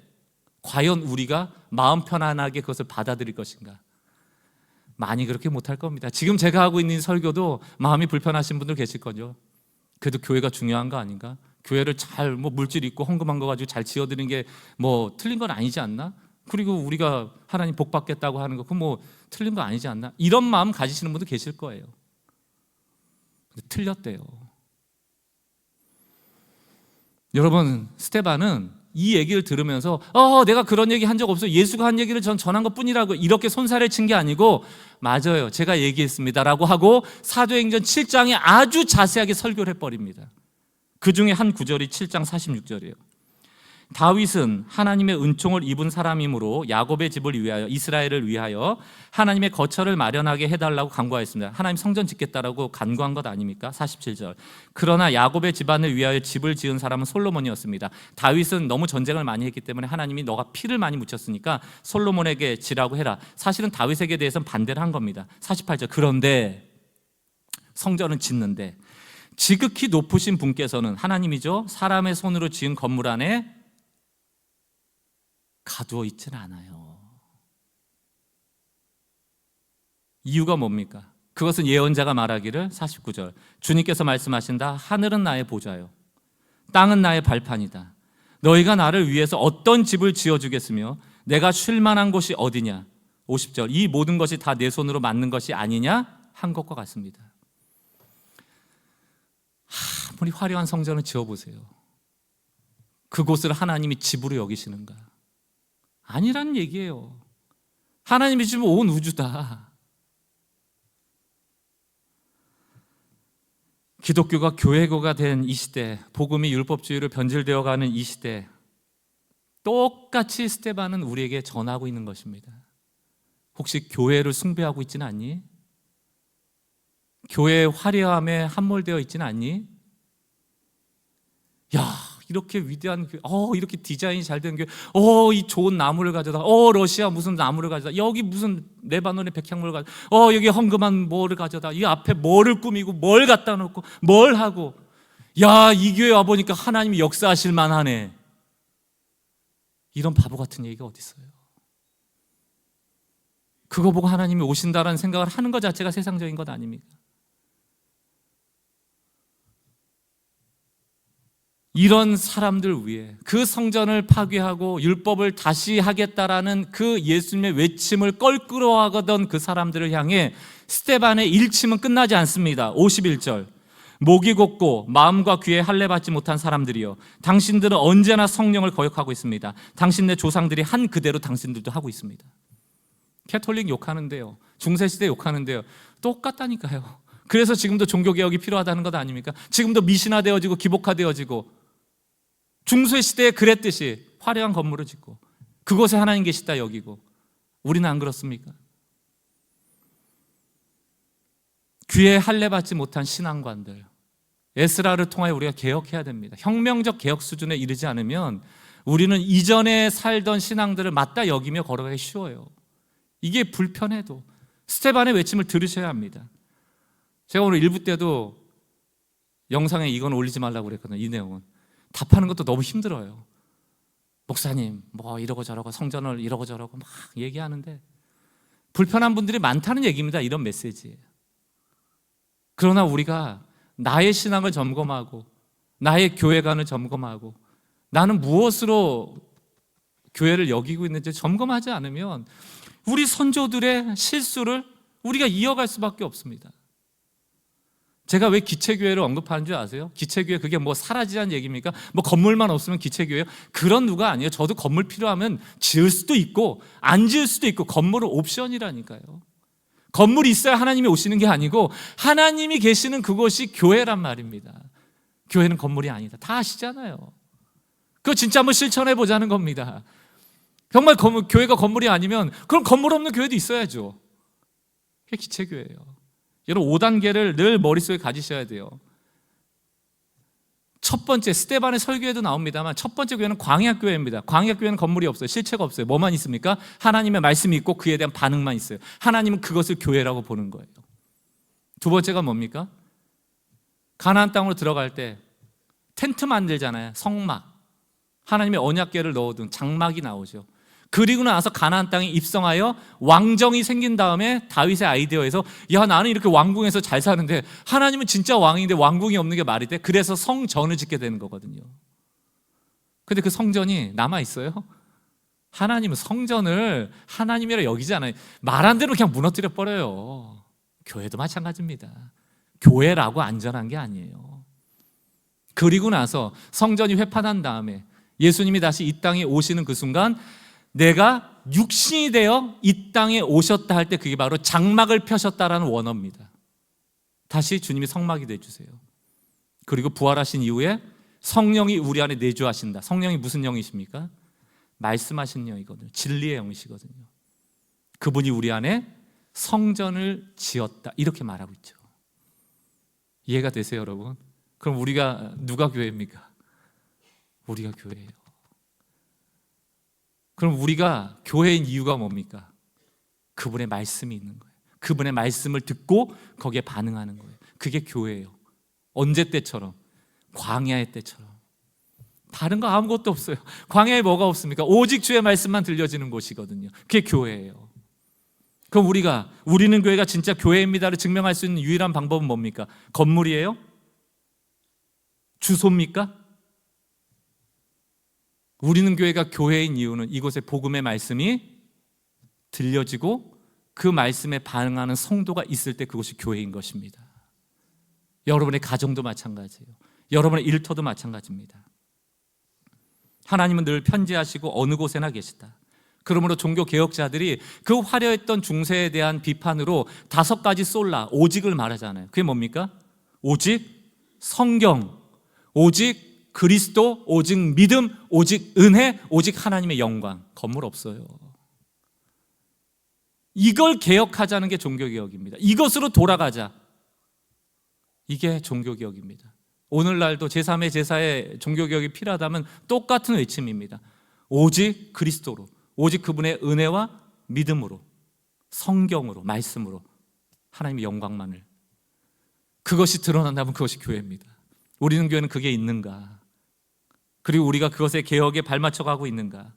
과연 우리가 마음 편안하게 그것을 받아들일 것인가? 많이 그렇게 못할 겁니다. 지금 제가 하고 있는 설교도 마음이 불편하신 분들 계실 거죠. 그래도 교회가 중요한 거 아닌가? 교회를 잘 물질 있고 헌금한 거 가지고 잘 지어드리는 게 틀린 건 아니지 않나? 그리고 우리가 하나님 복 받겠다고 하는 거 그거 틀린 거 아니지 않나? 이런 마음 가지시는 분도 계실 거예요. 근데 틀렸대요. 여러분, 스데반은 이 얘기를 들으면서 내가 그런 얘기 한 적 없어요. 예수가 한 얘기를 전 전한 것뿐이라고 이렇게 손살을 친 게 아니고 맞아요. 제가 얘기했습니다라고 하고 사도행전 7장에 아주 자세하게 설교를 해버립니다. 그 중에 한 구절이 7장 46절이에요. 다윗은 하나님의 은총을 입은 사람이므로 야곱의 집을 위하여 이스라엘을 위하여 하나님의 거처를 마련하게 해달라고 간구하였습니다. 하나님 성전 짓겠다라고 간구한 것 아닙니까? 47절. 그러나 야곱의 집안을 위하여 집을 지은 사람은 솔로몬이었습니다. 다윗은 너무 전쟁을 많이 했기 때문에 하나님이 너가 피를 많이 묻혔으니까 솔로몬에게 지라고 해라. 사실은 다윗에게 대해서는 반대를 한 겁니다. 48절. 그런데 성전은 짓는데 지극히 높으신 분께서는 하나님이죠. 사람의 손으로 지은 건물 안에 가두어 있지는 않아요. 이유가 뭡니까? 그것은 예언자가 말하기를 49절 주님께서 말씀하신다. 하늘은 나의 보좌요 땅은 나의 발판이다. 너희가 나를 위해서 어떤 집을 지어주겠으며 내가 쉴 만한 곳이 어디냐. 50절 이 모든 것이 다 내 손으로 만든 것이 아니냐 한 것과 같습니다. 아무리 화려한 성전을 지어보세요. 그곳을 하나님이 집으로 여기시는가? 아니라는 얘기예요. 하나님이 지금 온 우주다. 기독교가 교회고가 된 이 시대, 복음이 율법주의로 변질되어가는 이 시대, 똑같이 스데반은 우리에게 전하고 있는 것입니다. 혹시 교회를 숭배하고 있지는 않니? 교회의 화려함에 함몰되어 있지는 않니? 야, 이렇게 위대한 교회, 이렇게 디자인이 잘 된 교회, 이 좋은 나무를 가져다, 러시아 무슨 나무를 가져다, 여기 무슨 레바논의 백향물을 가져다, 여기 헝금한 뭐를 가져다, 이 앞에 뭐를 꾸미고 뭘 갖다 놓고 뭘 하고, 야, 이 교회 와보니까 하나님이 역사하실 만하네. 이런 바보 같은 얘기가 어디 있어요? 그거 보고 하나님이 오신다라는 생각을 하는 것 자체가 세상적인 것 아닙니까? 이런 사람들 위해 그 성전을 파괴하고 율법을 다시 하겠다라는 그 예수님의 외침을 껄끄러워하던 그 사람들을 향해 스데반의 일침은 끝나지 않습니다. 51절 목이 곧고 마음과 귀에 할례 받지 못한 사람들이여 당신들은 언제나 성령을 거역하고 있습니다. 당신네 조상들이 한 그대로 당신들도 하고 있습니다. 캐톨릭 욕하는데요, 중세시대 욕하는데요, 똑같다니까요. 그래서 지금도 종교개혁이 필요하다는 것 아닙니까? 지금도 미신화되어지고 기복화되어지고 중세시대에 그랬듯이 화려한 건물을 짓고 그곳에 하나님 계시다 여기고, 우리는 안 그렇습니까? 귀에 할례 받지 못한 신앙관들, 에스라를 통하여 우리가 개혁해야 됩니다. 혁명적 개혁 수준에 이르지 않으면 우리는 이전에 살던 신앙들을 맞다 여기며 걸어가기 쉬워요. 이게 불편해도 스데반의 외침을 들으셔야 합니다. 제가 오늘 1부 때도 영상에 이건 올리지 말라고 그랬거든요. 이 내용은 답하는 것도 너무 힘들어요. 목사님 이러고 저러고 성전을 이러고 저러고 막 얘기하는데 불편한 분들이 많다는 얘기입니다. 이런 메시지예요. 그러나 우리가 나의 신앙을 점검하고 나의 교회관을 점검하고 나는 무엇으로 교회를 여기고 있는지 점검하지 않으면 우리 선조들의 실수를 우리가 이어갈 수밖에 없습니다. 제가 왜 기체교회를 언급하는 줄 아세요? 기체교회 그게 뭐 사라지자는 얘기입니까? 뭐 건물만 없으면 기체교회요? 그런 누가 아니에요. 저도 건물 필요하면 지을 수도 있고 안 지을 수도 있고, 건물은 옵션이라니까요. 건물이 있어야 하나님이 오시는 게 아니고 하나님이 계시는 그곳이 교회란 말입니다. 교회는 건물이 아니다. 다 아시잖아요. 그거 진짜 한번 실천해 보자는 겁니다. 정말 교회가 건물이 아니면 그럼 건물 없는 교회도 있어야죠. 그게 기체교회예요. 여러분 5단계를 늘 머릿속에 가지셔야 돼요. 첫 번째, 스데반의 설교에도 나옵니다만 첫 번째 교회는 광야교회입니다. 광야교회는 건물이 없어요. 실체가 없어요. 뭐만 있습니까? 하나님의 말씀이 있고 그에 대한 반응만 있어요. 하나님은 그것을 교회라고 보는 거예요. 두 번째가 뭡니까? 가나안 땅으로 들어갈 때 텐트 만들잖아요. 성막, 하나님의 언약궤를 넣어둔 장막이 나오죠. 그리고 나서 가나안 땅에 입성하여 왕정이 생긴 다음에 다윗의 아이디어에서, 야, 나는 이렇게 왕궁에서 잘 사는데 하나님은 진짜 왕인데 왕궁이 없는 게 말이 돼? 그래서 성전을 짓게 되는 거거든요. 근데 그 성전이 남아있어요? 하나님은 성전을 하나님이라 여기지 않아요. 말 안 되면 그냥 무너뜨려 버려요. 교회도 마찬가지입니다. 교회라고 안전한 게 아니에요. 그리고 나서 성전이 회판한 다음에 예수님이 다시 이 땅에 오시는 그 순간, 내가 육신이 되어 이 땅에 오셨다 할 때 그게 바로 장막을 펴셨다라는 원어입니다. 다시 주님이 성막이 되어주세요. 그리고 부활하신 이후에 성령이 우리 안에 내주하신다. 성령이 무슨 영이십니까? 말씀하신 영이거든요. 진리의 영이시거든요. 그분이 우리 안에 성전을 지었다, 이렇게 말하고 있죠. 이해가 되세요, 여러분? 그럼 우리가 누가 교회입니까? 우리가 교회예요. 그럼 우리가 교회인 이유가 뭡니까? 그분의 말씀이 있는 거예요. 그분의 말씀을 듣고 거기에 반응하는 거예요. 그게 교회예요. 언제 때처럼? 광야의 때처럼. 다른 거 아무것도 없어요. 광야에 뭐가 없습니까? 오직 주의 말씀만 들려지는 곳이거든요. 그게 교회예요. 그럼 우리는 교회가 진짜 교회입니다를 증명할 수 있는 유일한 방법은 뭡니까? 건물이에요? 주소입니까? 우리는 교회가 교회인 이유는 이곳에 복음의 말씀이 들려지고 그 말씀에 반응하는 성도가 있을 때 그것이 교회인 것입니다. 여러분의 가정도 마찬가지예요. 여러분의 일터도 마찬가지입니다. 하나님은 늘 편지하시고 어느 곳에나 계시다. 그러므로 종교 개혁자들이 그 화려했던 중세에 대한 비판으로 5가지 솔라, 오직을 말하잖아요. 그게 뭡니까? 오직 성경, 오직 그리스도, 오직 믿음, 오직 은혜, 오직 하나님의 영광. 건물 없어요. 이걸 개혁하자는 게 종교개혁입니다. 이것으로 돌아가자. 이게 종교개혁입니다. 오늘날도 제3의 제사의 종교개혁이 필요하다면 똑같은 외침입니다. 오직 그리스도로, 오직 그분의 은혜와 믿음으로, 성경으로, 말씀으로 하나님의 영광만을, 그것이 드러난다면 그것이 교회입니다. 우리는 교회는 그게 있는가? 그리고 우리가 그것에 개혁에 발맞춰 가고 있는가?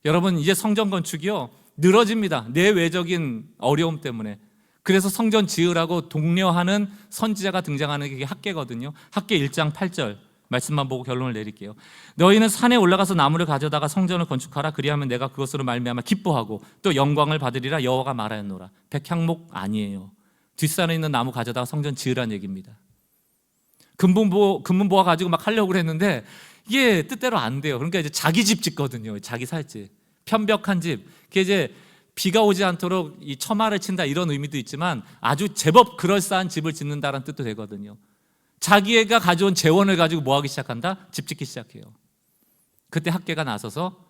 여러분, 이제 성전 건축이요 늘어집니다. 내외적인 어려움 때문에. 그래서 성전 지으라고 독려하는 선지자가 등장하는 게 학개거든요. 학개 1장 8절 말씀만 보고 결론을 내릴게요. 너희는 산에 올라가서 나무를 가져다가 성전을 건축하라. 그리하면 내가 그것으로 말미암아 기뻐하고 또 영광을 받으리라. 여호와가 말하였노라. 백향목 아니에요. 뒷산에 있는 나무 가져다가 성전 지으라는 얘기입니다. 금문보화 가지고 막 하려고 그랬는데 이게 뜻대로 안 돼요. 그러니까 이제 자기 집 짓거든요. 자기 살 집, 편벽한 집. 그게 이제 비가 오지 않도록 이 처마를 친다, 이런 의미도 있지만 아주 제법 그럴싸한 집을 짓는다는 뜻도 되거든요. 자기가 가져온 재원을 가지고 뭐 하기 시작한다? 집 짓기 시작해요. 그때 학계가 나서서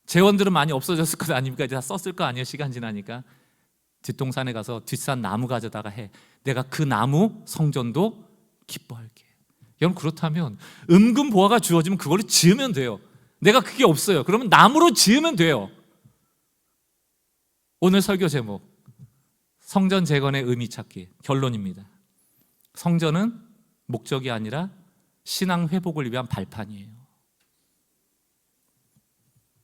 재원들은 많이 없어졌을 것 아닙니까? 이제 다 썼을 거 아니에요. 시간 지나니까. 뒷동산에 가서 뒷산 나무 가져다가 해. 내가 그 나무 성전도 기뻐할게. 여러분, 그렇다면 은금보화가 주어지면 그걸로 지으면 돼요. 내가 그게 없어요. 그러면 나무로 지으면 돼요. 오늘 설교 제목, 성전 재건의 의미 찾기. 결론입니다. 성전은 목적이 아니라 신앙 회복을 위한 발판이에요.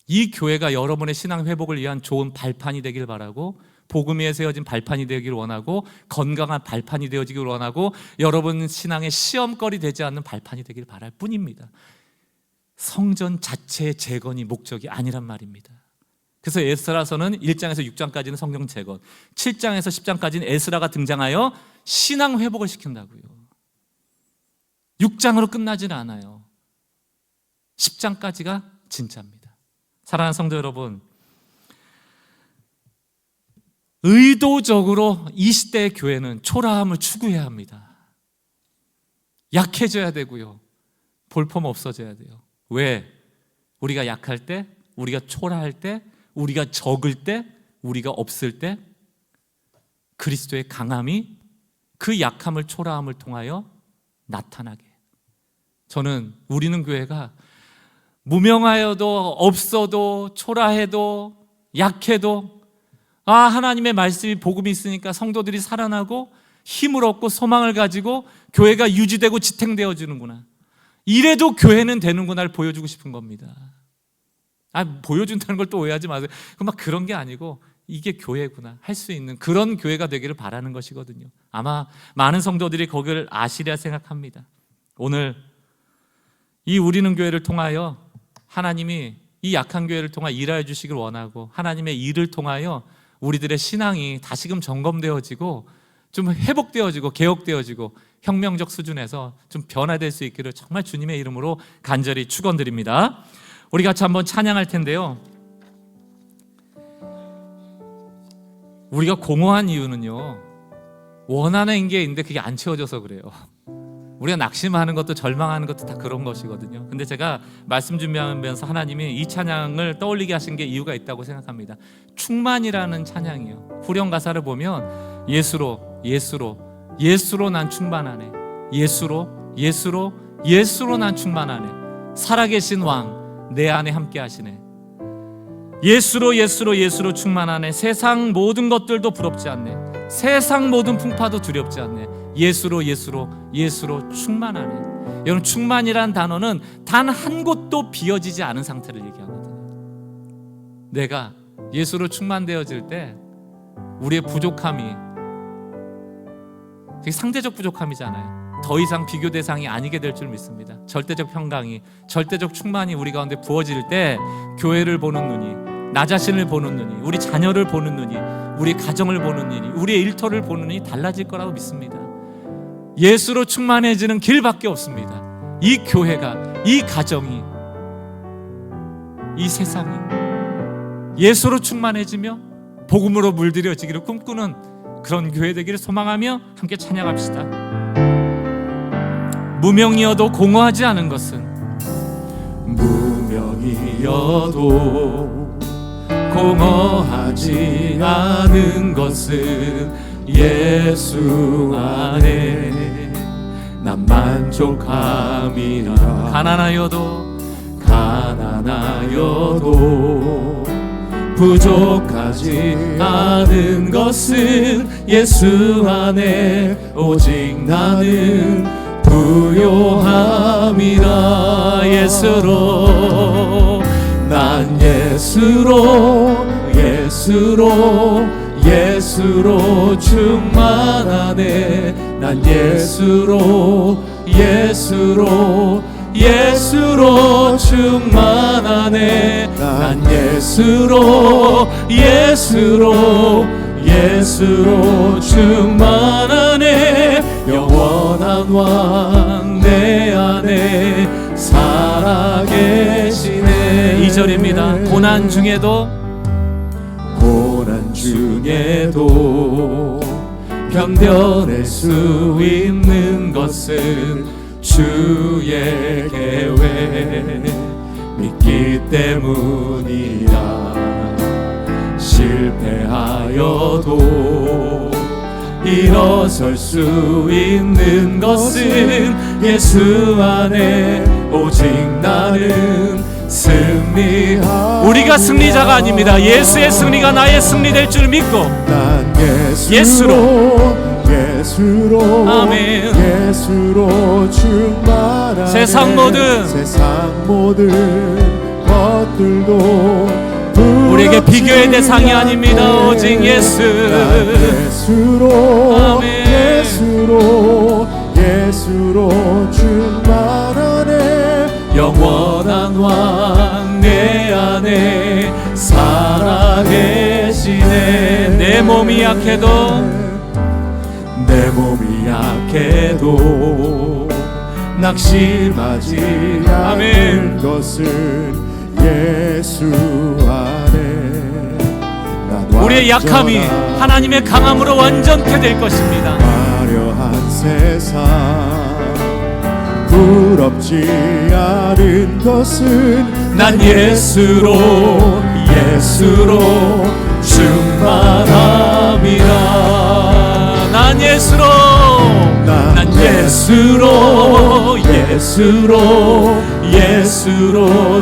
이 교회가 여러분의 신앙 회복을 위한 좋은 발판이 되길 바라고, 복음 위에 세워진 발판이 되기를 원하고, 건강한 발판이 되어지기를 원하고, 여러분 신앙의 시험거리 되지 않는 발판이 되기를 바랄 뿐입니다. 성전 자체의 재건이 목적이 아니란 말입니다. 그래서 에스라서는 1장에서 6장까지는 성경 재건, 7장에서 10장까지는 에스라가 등장하여 신앙 회복을 시킨다고요. 6장으로 끝나지는 않아요. 10장까지가 진짜입니다. 사랑하는 성도 여러분, 의도적으로 이 시대의 교회는 초라함을 추구해야 합니다. 약해져야 되고요, 볼품 없어져야 돼요. 왜? 우리가 약할 때, 우리가 초라할 때, 우리가 적을 때, 우리가 없을 때 그리스도의 강함이 그 약함을, 초라함을 통하여 나타나게. 저는 우리는 교회가 무명하여도, 없어도, 초라해도, 약해도 하나님의 말씀이, 복음이 있으니까 성도들이 살아나고 힘을 얻고 소망을 가지고 교회가 유지되고 지탱되어지는구나, 이래도 교회는 되는구나를 보여주고 싶은 겁니다. 보여준다는 걸 또 오해하지 마세요. 그런 게 아니고 이게 교회구나 할 수 있는 그런 교회가 되기를 바라는 것이거든요. 아마 많은 성도들이 거기를 아시리라 생각합니다. 오늘 이 우리는 교회를 통하여 하나님이 이 약한 교회를 통하여 일하여 주시길 원하고, 하나님의 일을 통하여 우리들의 신앙이 다시금 점검되어지고 좀 회복되어지고 개혁되어지고 혁명적 수준에서 좀 변화될 수 있기를 정말 주님의 이름으로 간절히 축원드립니다. 우리 같이 한번 찬양할 텐데요, 우리가 공허한 이유는요, 원하는 게 있는데 그게 안 채워져서 그래요. 우리가 낙심하는 것도 절망하는 것도 다 그런 것이거든요. 근데 제가 말씀 준비하면서 하나님이 이 찬양을 떠올리게 하신 게 이유가 있다고 생각합니다. 충만이라는 찬양이에요. 후렴 가사를 보면 예수로, 예수로, 예수로 난 충만하네, 예수로, 예수로, 예수로 난 충만하네, 살아계신 왕 내 안에 함께 하시네, 예수로, 예수로, 예수로 충만하네, 세상 모든 것들도 부럽지 않네, 세상 모든 풍파도 두렵지 않네, 예수로, 예수로, 예수로 충만하네. 여러분, 충만이란 단어는 단 한 곳도 비어지지 않은 상태를 얘기하거든요. 내가 예수로 충만되어질 때 우리의 부족함이, 되게 상대적 부족함이잖아요. 더 이상 비교 대상이 아니게 될 줄 믿습니다. 절대적 평강이, 절대적 충만이 우리 가운데 부어질 때 교회를 보는 눈이, 나 자신을 보는 눈이, 우리 자녀를 보는 눈이, 우리 가정을 보는 눈이, 우리의 일터를 보는 눈이 달라질 거라고 믿습니다. 예수로 충만해지는 길밖에 없습니다. 이 교회가, 이 가정이, 이 세상이 예수로 충만해지며 복음으로 물들여지기를 꿈꾸는 그런 교회 되기를 소망하며 함께 찬양합시다. 무명이어도 공허하지 않은 것은, 무명이어도 공허하지 않은 것은 예수 안에 난 만족함이라. 가난하여도 부족하지 않은 것은 예수 안에 오직 나는 부요함이라. 예수로, 난 예수로, 예수로, 예수로 충만하네. 난 예수로, 예수로, 예수로 충만하네. 난 예수로, 예수로, 예수로 충만하네. 영원한 왕 내 안에 살아계시네. 2절입니다. 고난 중에도, 고난 중에도 견뎌낼 수 있는 것은 주의 계획 믿기 때문이라. 실패하여도 일어설 수 있는 것은 예수 안에 오직 나는 승리하. 우리가 승리자가 아닙니다. 예수의 승리가 나의 승리 될 줄 믿고, 난 예수로, 예수로, 아멘. 예수로 충만하네. 세상 모든 것들도 우리에게 비교의 대상이 아닙니다. 오직 예수. 예수로, 아멘. 예수로, 예수로 충만하네. 영원한 왕 내 안에 살아 안에 내 몸이 약해도 내 몸이 약해도 낙심하지 않을 것은 예수 안에 난 우리의 약함이 완전한 하나님의 강함으로 완전케 될 것입니다. 화려한 세상 부럽지 않은 것은 난 예수로 충만함이라. 난 예수로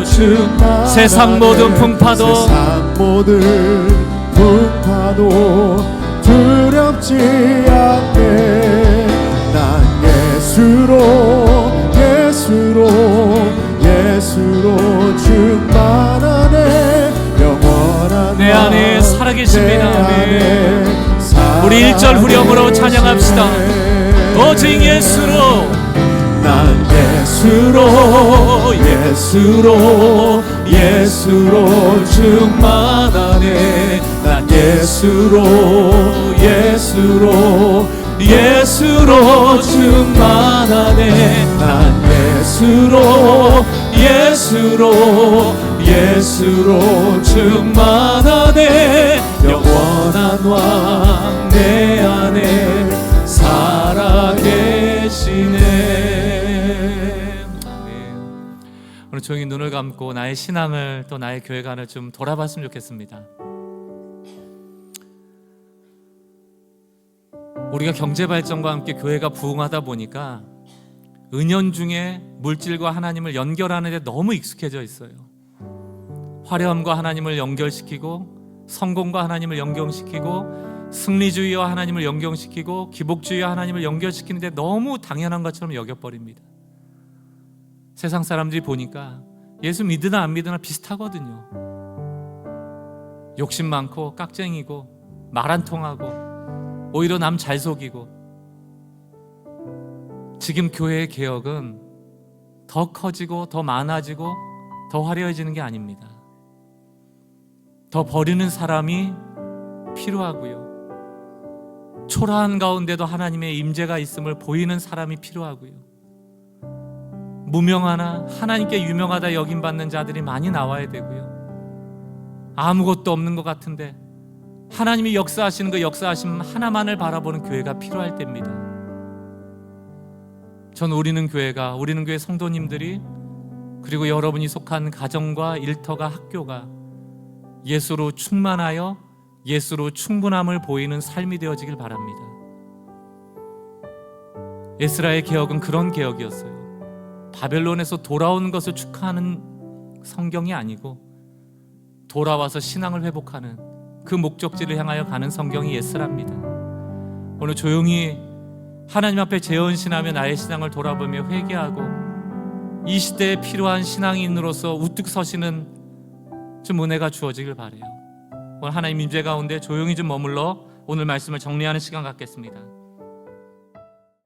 충만하네. 세상 모든 풍파도 두렵지 않네. 난 예수로 충만하네. 영원한 내 안에 살아계십니다. 아멘. 우리 1절 후렴으로 찬양합시다. 오직 예수로, 난 예수로 충만하네. 난 예수로 충만하네. 난 예수로 충만하네. 영원한 왕 내 안에 살아계시네. 오늘 조용히 눈을 감고 나의 신앙을 또 나의 교회관을 좀 돌아봤으면 좋겠습니다. 우리가 경제 발전과 함께 교회가 부흥하다 보니까 은연중에 물질과 하나님을 연결하는 데 너무 익숙해져 있어요. 화려함과 하나님을 연결시키고, 성공과 하나님을 연결시키고, 승리주의와 하나님을 연결시키고, 기복주의와 하나님을 연결시키는 데 너무 당연한 것처럼 여겨버립니다. 세상 사람들이 보니까 예수 믿으나 안 믿으나 비슷하거든요. 욕심 많고 깍쟁이고 말 안 통하고 오히려 남 잘 속이고. 지금 교회의 개혁은 더 커지고 더 많아지고 더 화려해지는 게 아닙니다. 더 버리는 사람이 필요하고요. 초라한 가운데도 하나님의 임재가 있음을 보이는 사람이 필요하고요. 무명하나 하나님께 유명하다 여김받는 자들이 많이 나와야 되고요. 아무것도 없는 것 같은데 하나님이 역사하시는 그 역사하심 하나만을 바라보는 교회가 필요할 때입니다. 전 우리는 교회 성도님들이, 그리고 여러분이 속한 가정과 일터가 학교가 예수로 충만하여 예수로 충분함을 보이는 삶이 되어지길 바랍니다. 에스라의 개혁은 그런 개혁이었어요. 바벨론에서 돌아온 것을 축하하는 성경이 아니고 돌아와서 신앙을 회복하는 그 목적지를 향하여 가는 성경이 에스라입니다. 오늘 조용히 하나님 앞에 재헌신하며 나의 신앙을 돌아보며 회개하고 이 시대에 필요한 신앙인으로서 우뚝 서시는 좀 은혜가 주어지길 바라요. 오늘 하나님 임재 가운데 조용히 좀 머물러 오늘 말씀을 정리하는 시간 갖겠습니다.